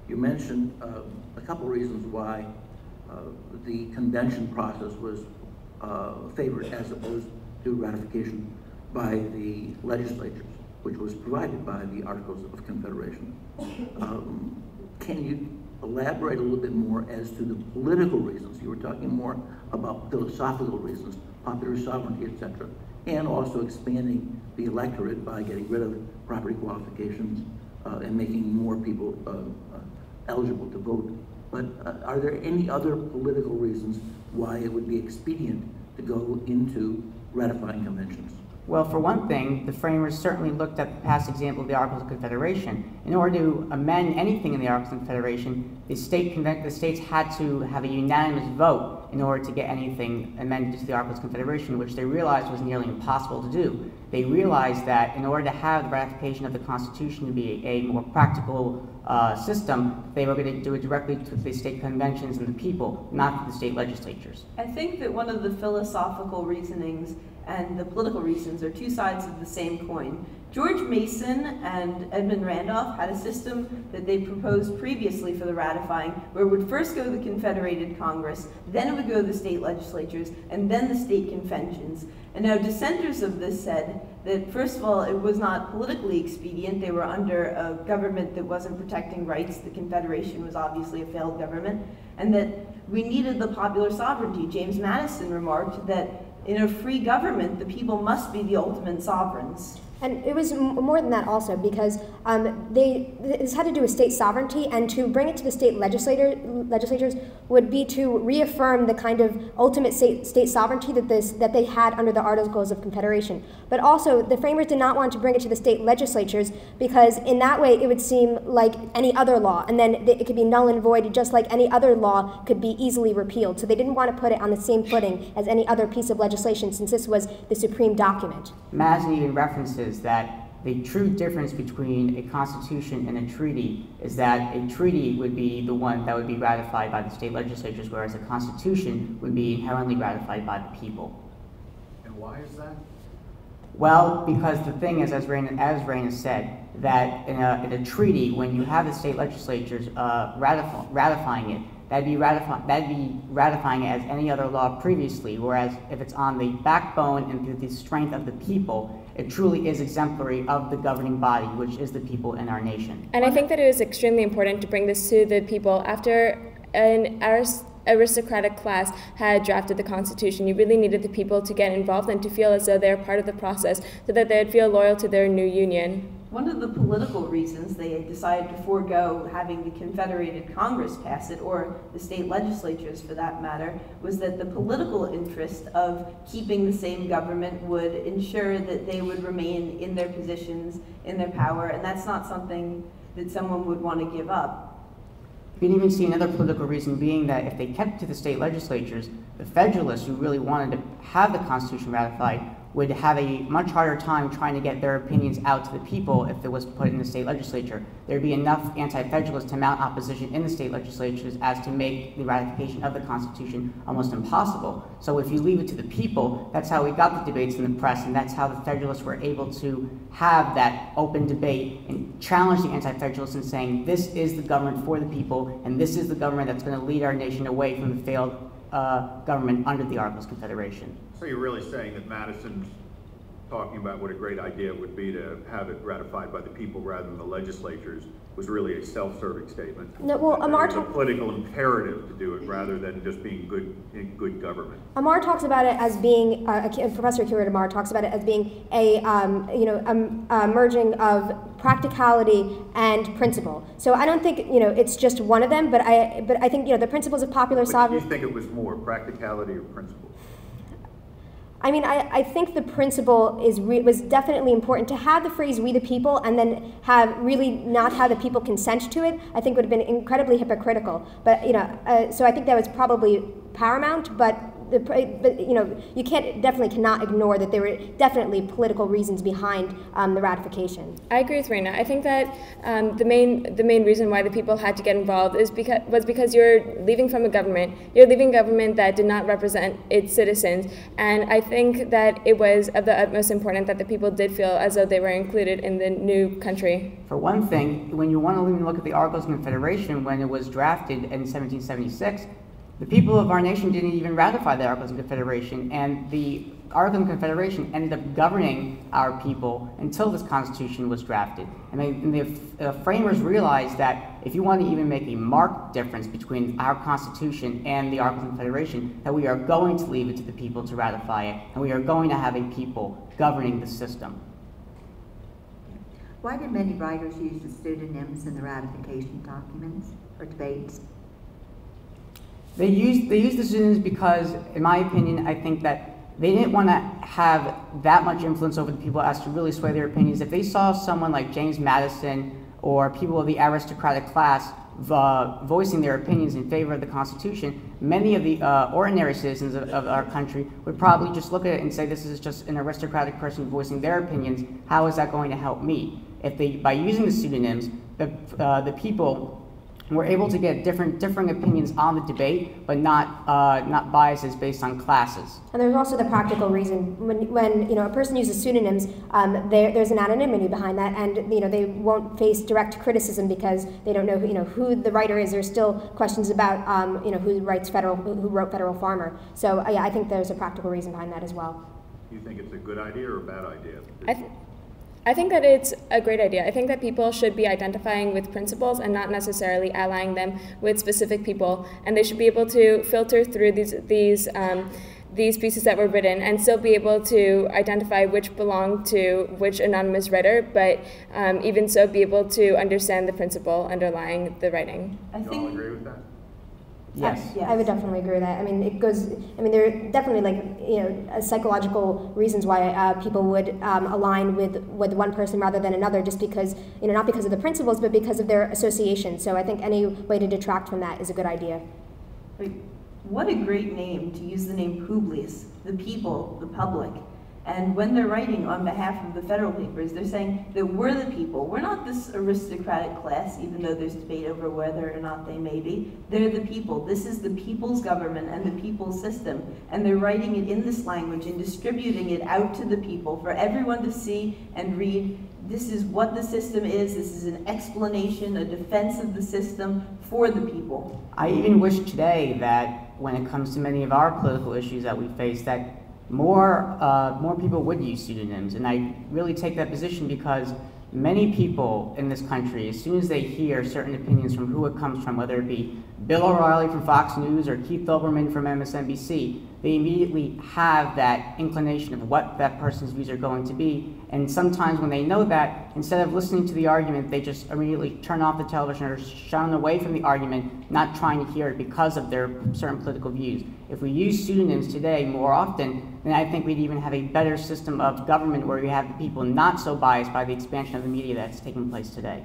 You mentioned a couple reasons why the convention process was favored as opposed to ratification by the legislatures, which was provided by the Articles of Confederation. Can you elaborate a little bit more as to the political reasons? You were talking more about philosophical reasons, popular sovereignty, etc., and also expanding the electorate by getting rid of property qualifications and making more people eligible to vote. But are there any other political reasons why it would be expedient to go into ratifying conventions? Well, for one thing, the framers certainly looked at the past example of the Articles of Confederation. In order to amend anything in the Articles of Confederation, the states had to have a unanimous vote in order to get anything amended to the Articles of Confederation, which they realized was nearly impossible to do. They realized that in order to have the ratification of the Constitution to be a more practical system, they were going to do it directly to the state conventions and the people, not to the state legislatures. I think that one of the philosophical reasonings and the political reasons are two sides of the same coin. George Mason and Edmund Randolph had a system that they proposed previously for the ratifying, where it would first go to the Confederated Congress, then it would go to the state legislatures, and then the state conventions. And now dissenters of this said that, first of all, it was not politically expedient. They were under a government that wasn't protecting rights. The Confederation was obviously a failed government. And that we needed the popular sovereignty. James Madison remarked that in a free government, the people must be the ultimate sovereigns. And it was more than that also, because this had to do with state sovereignty, and to bring it to the state legislatures would be to reaffirm the kind of ultimate state sovereignty that they had under the Articles of Confederation. But also, the framers did not want to bring it to the state legislatures, because in that way it would seem like any other law, and then it could be null and void, just like any other law could be easily repealed. So they didn't want to put it on the same footing as any other piece of legislation, since this was the supreme document. Madison even references that the true difference between a constitution and a treaty is that a treaty would be the one that would be ratified by the state legislatures, whereas a constitution would be inherently ratified by the people. And why is that? Well, because the thing is, as Raina said, that in a treaty, when you have the state legislatures ratifying it, that'd be ratifying it as any other law previously, whereas if it's on the backbone and through the strength of the people, it truly is exemplary of the governing body, which is the people in our nation. And I think that it is extremely important to bring this to the people. After an aristocratic class had drafted the Constitution, you really needed the people to get involved and to feel as though they're part of the process, so that they'd feel loyal to their new union. One of the political reasons they had decided to forego having the Confederated Congress pass it, or the state legislatures for that matter, was that the political interest of keeping the same government would ensure that they would remain in their positions, in their power, and that's not something that someone would want to give up. You can even see another political reason being that if they kept it to the state legislatures, the Federalists who really wanted to have the Constitution ratified would have a much harder time trying to get their opinions out to the people if it was put in the state legislature. There'd be enough anti-federalists to mount opposition in the state legislatures as to make the ratification of the Constitution almost impossible. So if you leave it to the people, that's how we got the debates in the press, and that's how the Federalists were able to have that open debate and challenge the anti-federalists in saying, this is the government for the people, and this is the government that's going to lead our nation away from the failed government under the Articles of Confederation. So you're really saying that Madison's talking about what a great idea it would be to have it ratified by the people rather than the legislatures was really a self-serving statement. No, well, Amar talks a political imperative to do it rather than just being good government. Amar talks about it as being Professor Kirat Amar talks about it as being a merging of practicality and principle. So I don't think it's just one of them, but I think the principles of popular sovereignty. Do you think it was more practicality or principle? I mean, I think the principle was definitely important. To have the phrase "we the people" and then really not have the people consent to it, I think would have been incredibly hypocritical. But so I think that was probably paramount. But but you know, you definitely cannot ignore that there were definitely political reasons behind the ratification. I agree with Raina. I think that the main reason why the people had to get involved was because you're leaving from a government. You're leaving a government that did not represent its citizens, and I think that it was of the utmost important that the people did feel as though they were included in the new country. For one thing, when you want to even look at the Articles of Confederation, when it was drafted in 1776, the people of our nation didn't even ratify the Articles of Confederation, and the Articles of Confederation ended up governing our people until this Constitution was drafted. And the framers realized that if you want to even make a marked difference between our Constitution and the Articles of Confederation, that we are going to leave it to the people to ratify it, and we are going to have a people governing the system. Why did many writers use the pseudonyms in the ratification documents or debates? They used the pseudonyms because, in my opinion, I think that they didn't want to have that much influence over the people as to really sway their opinions. If they saw someone like James Madison or people of the aristocratic class voicing their opinions in favor of the Constitution, many of the ordinary citizens of our country would probably just look at it and say, this is just an aristocratic person voicing their opinions. How is that going to help me? By using the pseudonyms, the people were able to get differing opinions on the debate, but not biases based on classes. And there's also the practical reason when you know a person uses pseudonyms, there's an anonymity behind that, and you know they won't face direct criticism because they don't know who the writer is. There's still questions about who wrote Federal Farmer. So yeah, I think there's a practical reason behind that as well. You think it's a good idea or a bad idea? I think that it's a great idea. I think that people should be identifying with principles and not necessarily allying them with specific people, and they should be able to filter through these pieces that were written and still be able to identify which belong to which anonymous writer, but even so be able to understand the principle underlying the writing. I You all agree with that? Yes. I would definitely agree with that. I mean, there are definitely psychological reasons why people would align with one person rather than another, just because, not because of the principles, but because of their association. So I think any way to detract from that is a good idea. What a great name to use the name Publius, the people, the public. And when they're writing on behalf of the federal papers, they're saying that we're the people. We're not this aristocratic class, even though there's debate over whether or not they may be. They're the people. This is the people's government and the people's system. And they're writing it in this language and distributing it out to the people for everyone to see and read. This is what the system is. This is an explanation, a defense of the system for the people. I even wish today that when it comes to many of our political issues that we face, that more people would use pseudonyms, and I really take that position because many people in this country, as soon as they hear certain opinions from who it comes from, whether it be Bill O'Reilly from Fox News or Keith Olbermann from MSNBC, they immediately have that inclination of what that person's views are going to be. And sometimes when they know that, instead of listening to the argument, they just immediately turn off the television or shun away from the argument, not trying to hear it because of their certain political views. If we use pseudonyms today more often, then I think we'd even have a better system of government where we have the people not so biased by the expansion of the media that's taking place today.